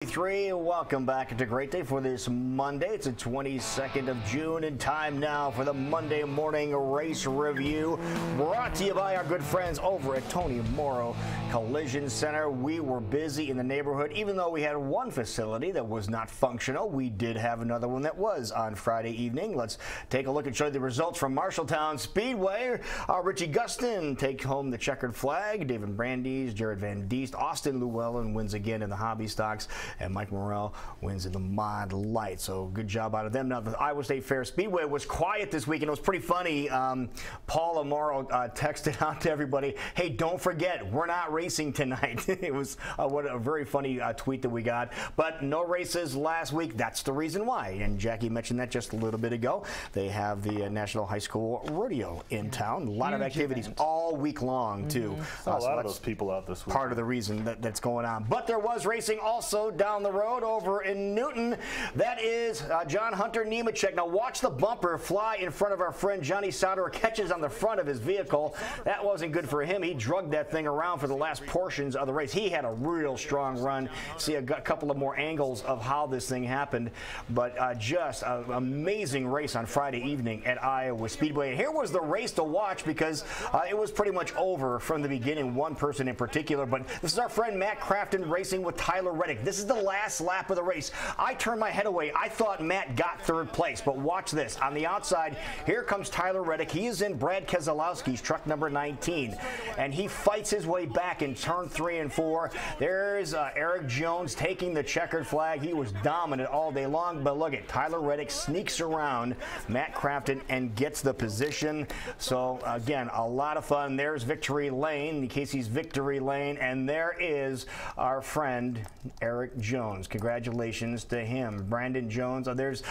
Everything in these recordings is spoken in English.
Welcome back to Great Day for this Monday. It's the 22nd of June and time now for the Monday morning race review brought to you by our good friends over at Tony Morrow Collision Center. We were busy in the neighborhood. Even though we had one facility that was not functional, we did have another one that was on Friday evening. Let's take a look and show you the results from Marshalltown Speedway. Richie Gustin take home the checkered flag. David Brandeis, Jared Van Diest, Austin Llewellyn wins again in the hobby stocks, and Mike Morrell wins in the mod light. So good job out of them. Now the Iowa State Fair Speedway was quiet this weekend. It was pretty funny. Paul Amaro texted out to everybody, hey, don't forget, we're not racing tonight. It was what a very funny tweet that we got. But no races last week. That's the reason why. And Jackie mentioned that just a little bit ago. They have the National High School Rodeo in town. A lot of activities all week long, too. A lot of those people out this week. Part of the reason that's going on. But there was racing also down the road over in Newton. That is John Hunter Nemechek. Now watch the bumper fly in front of our friend Johnny Sauter. Catches on the front of his vehicle. That wasn't good for him. He drugged that thing around for the last portions of the race. He had a real strong run. See a couple of more angles of how this thing happened. But just an amazing race on Friday evening at Iowa Speedway. And here was the race to watch because it was pretty much over from the beginning. One person in particular. But this is our friend Matt Crafton racing with Tyler Reddick. This is the last lap of the race. I turned my head away. I thought Matt got third place, but watch this. On the outside, here comes Tyler Reddick. He is in Brad Keselowski's truck number 19, and he fights his way back in turn 3 and 4. There's Eric Jones taking the checkered flag. He was dominant all day long, but look at Tyler Reddick sneaks around Matt Crafton and gets the position. So again, a lot of fun. There's Victory Lane, Casey's Victory Lane, and there is our friend Eric Jones. Congratulations to him. Brandon Jones. There's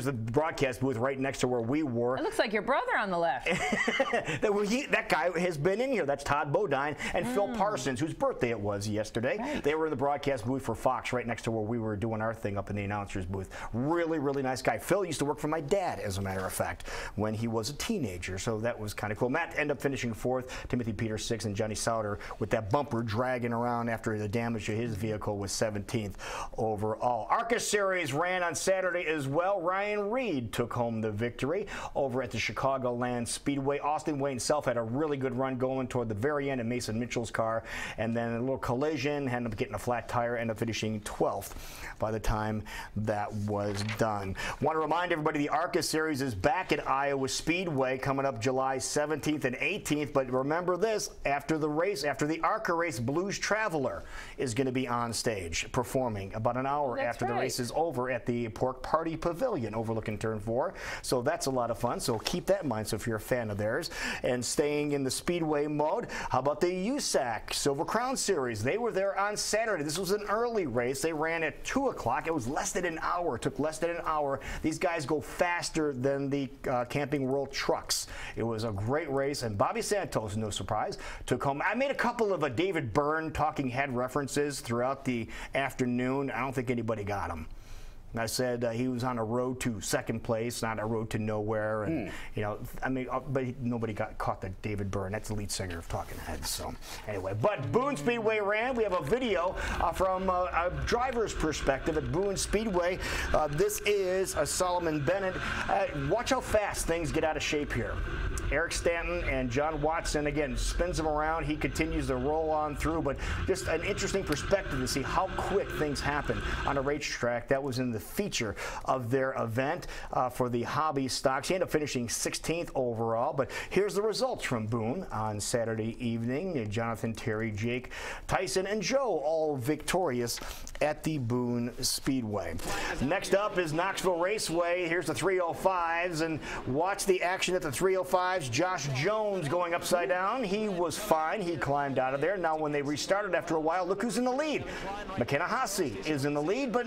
the broadcast booth right next to where we were. It looks like your brother on the left. That guy has been in here. That's Todd Bodine and Phil Parsons, whose birthday it was yesterday. Right. They were in the broadcast booth for Fox right next to where we were doing our thing up in the announcer's booth. Really, really nice guy. Phil used to work for my dad, as a matter of fact, when he was a teenager, so that was kind of cool. Matt ended up finishing 4th, Timothy Peters 6th, and Johnny Sauter with that bumper dragging around after the damage to his vehicle was 17th overall. ARCA Series ran on Saturday as well. Ryan Reed took home the victory over at the Chicagoland Speedway. Austin Wayne Self had a really good run going toward the very end of Mason Mitchell's car, and then a little collision, ended up getting a flat tire, ended up finishing 12th by the time that was done. Want to remind everybody the ARCA Series is back at Iowa Speedway coming up July 17th and 18th, but remember this, after the race, after the ARCA race, Blues Traveler is going to be on stage performing about an hour after the race is over at the Pork Party Pavilion overlooking turn 4. So that's a lot of fun. So keep that in mind. So if you're a fan of theirs, and staying in the Speedway mode, how about the USAC Silver Crown Series? They were there on Saturday. This was an early race. They ran at 2 o'clock. It was less than an hour. It took less than an hour. These guys go faster than the Camping World trucks. It was a great race, and Bobby Santos, no surprise, took home. I made a couple of David Byrne talking head references throughout the afternoon. I don't think anybody got him. I said he was on a road to 2nd place, not a road to nowhere, and you know, I mean, but nobody caught the David Byrne. That's the lead singer of Talking Heads. So anyway, but Boone Speedway ran. We have a video from a driver's perspective at Boone Speedway. This is Solomon Bennett. Watch how fast things get out of shape here. Eric Stanton and John Watson, again, spins him around. He continues to roll on through, but just an interesting perspective to see how quick things happen on a racetrack. That was in the feature of their event for the hobby stocks. He ended up finishing 16th overall, but here's the results from Boone on Saturday evening. Jonathan, Terry, Jake, Tyson, and Joe all victorious at the Boone Speedway. Next up is Knoxville Raceway. Here's the 305s, and watch the action at the 305s. Josh Jones going upside down. He was fine. He climbed out of there. Now when they restarted after a while, look who's in the lead. McKenna Haase is in the lead, but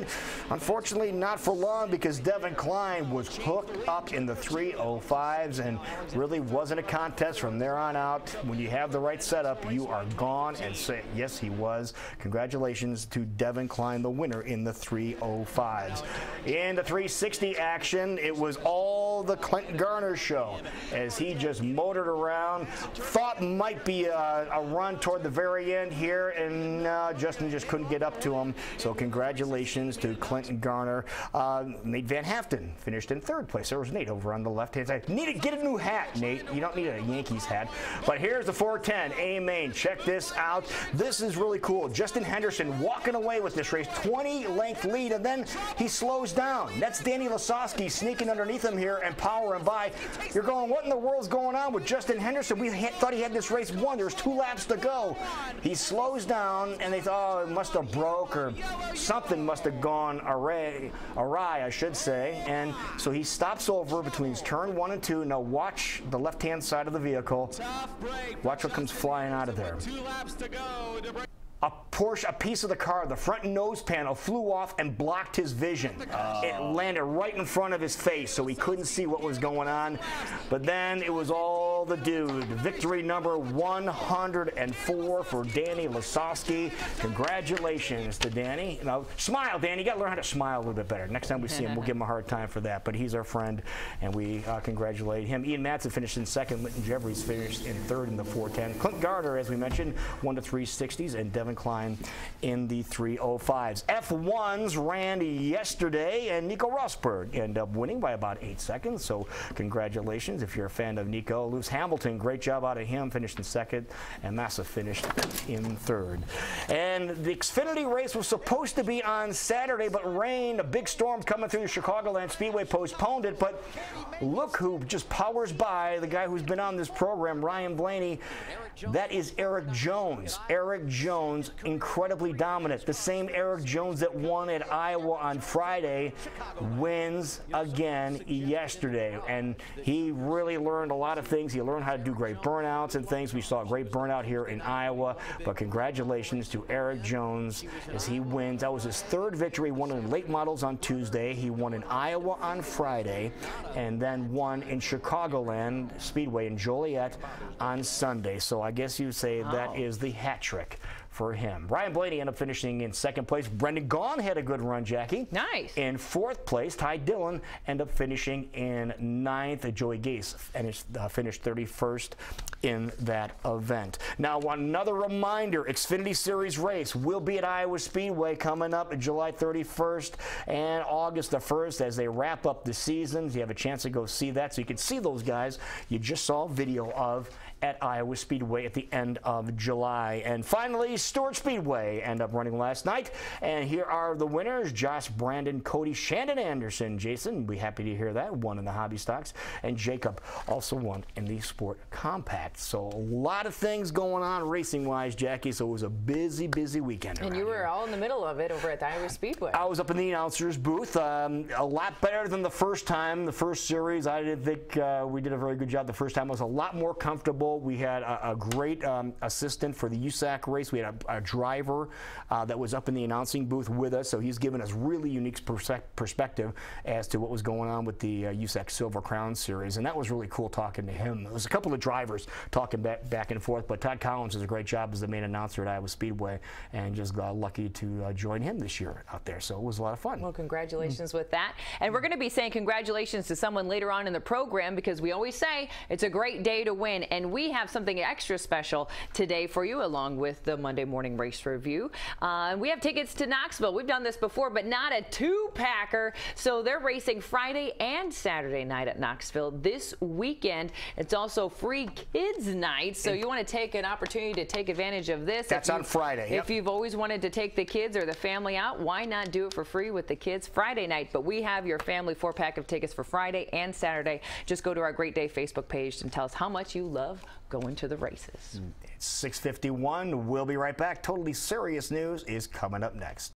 unfortunately not for long because Devin Klein was hooked up in the 305s and really wasn't a contest from there on out. When you have the right setup, you are gone, and say, yes, he was. Congratulations to Devin Klein, the winner in the 305s. In the 360 action, it was all the Clinton Garner show as he just motored around. Thought might be a run toward the very end here, and Justin just couldn't get up to him. So congratulations to Clinton Garner. Nate Van Haften finished in 3rd place. There was Nate over on the left-hand side. Need to get a new hat, Nate. You don't need a Yankees hat. But here's the 410 A main. Check this out. This is really cool. Justin Henderson walking away with this race, 20-length lead, and then he slows down. That's Danny Lasowski sneaking underneath him here and powering by. You're going, what in the world's going on with Justin Henderson? We thought he had this race won. There's 2 laps to go. He slows down, and they thought, oh, it must have broke or something must have gone awry, I should say. And so he stops over between turn 1 and 2. Now watch the left-hand side of the vehicle. Watch what comes flying out of there. A piece of the car, the front nose panel, flew off and blocked his vision. It landed right in front of his face, so he couldn't see what was going on. But then it was all the dude. Victory number 104 for Danny Lasowski. Congratulations to Danny. Now, smile, Danny. You got to learn how to smile a little bit better. Next time we see him, we'll give him a hard time for that. But he's our friend, and we congratulate him. Ian Madsen finished in 2nd. Linton Jeffries finished in 3rd in the 410. Clint Garner, as we mentioned, won the 360s, and Devin Klein in the 305s. F1s ran yesterday, and Nico Rosberg ended up winning by about 8 seconds, so congratulations if you're a fan of Nico. Lewis Hamilton, great job out of him, finished in 2nd, and Massa finished in 3rd. And the Xfinity race was supposed to be on Saturday, but rain, a big storm coming through the Chicagoland Speedway postponed it, but look who just powers by, the guy who's been on this program, Ryan Blaney. That is Eric Jones. Eric Jones, incredibly dominant. The same Eric Jones that won at Iowa on Friday wins again yesterday. And he really learned a lot of things. He learned how to do great burnouts and things. We saw a great burnout here in Iowa. But congratulations to Eric Jones as he wins. That was his 3rd victory. Won in late models on Tuesday. He won in Iowa on Friday, and then won in Chicagoland Speedway in Joliet on Sunday. So I guess you would say that is the hat trick for him. Ryan Blaney ended up finishing in 2nd place. Brendan Gaughan had a good run, Jackie. Nice. In 4th place, Ty Dillon ended up finishing in 9th. Joey Gase finished 31st in that event. Now, another reminder, Xfinity Series race will be at Iowa Speedway coming up July 31st and August the 1st as they wrap up the seasons. You have a chance to go see that, so you can see those guys you just saw a video of at Iowa Speedway at the end of July. And finally, Stewart Speedway ended up running last night. And here are the winners: Josh Brandon, Cody, Shandon Anderson. Jason, we'll be happy to hear that, won in the hobby stocks. And Jacob also won in the Sport Compact. So a lot of things going on racing-wise, Jackie. So it was a busy, busy weekend. And you were all in the middle of it over at the Iowa Speedway. I was up in the announcer's booth. A lot better than the first time, the first series. I didn't think we did a very good job the first time. It was a lot more comfortable. We had a great assistant for the USAC race. We had a driver that was up in the announcing booth with us, so he's given us really unique perspective as to what was going on with the USAC Silver Crown Series, and that was really cool talking to him. There was a couple of drivers talking back and forth, but Todd Collins does a great job as the main announcer at Iowa Speedway, and just got lucky to join him this year out there, so it was a lot of fun. Well, congratulations with that. And we're going to be saying congratulations to someone later on in the program, because we always say it's a great day to win, and we have something extra special today for you along with the Monday Morning Race Review. We have tickets to Knoxville. We've done this before, but not a 2-packer. So they're racing Friday and Saturday night at Knoxville this weekend. It's also free kids night, so you want to take an opportunity to take advantage of this. That's on Friday. If you've always wanted to take the kids or the family out, why not do it for free with the kids Friday night? But we have your family 4-pack of tickets for Friday and Saturday. Just go to our Great Day Facebook page and tell us how much you love going to the races. It's 6:51. We'll be right back. Totally Serious News is coming up next.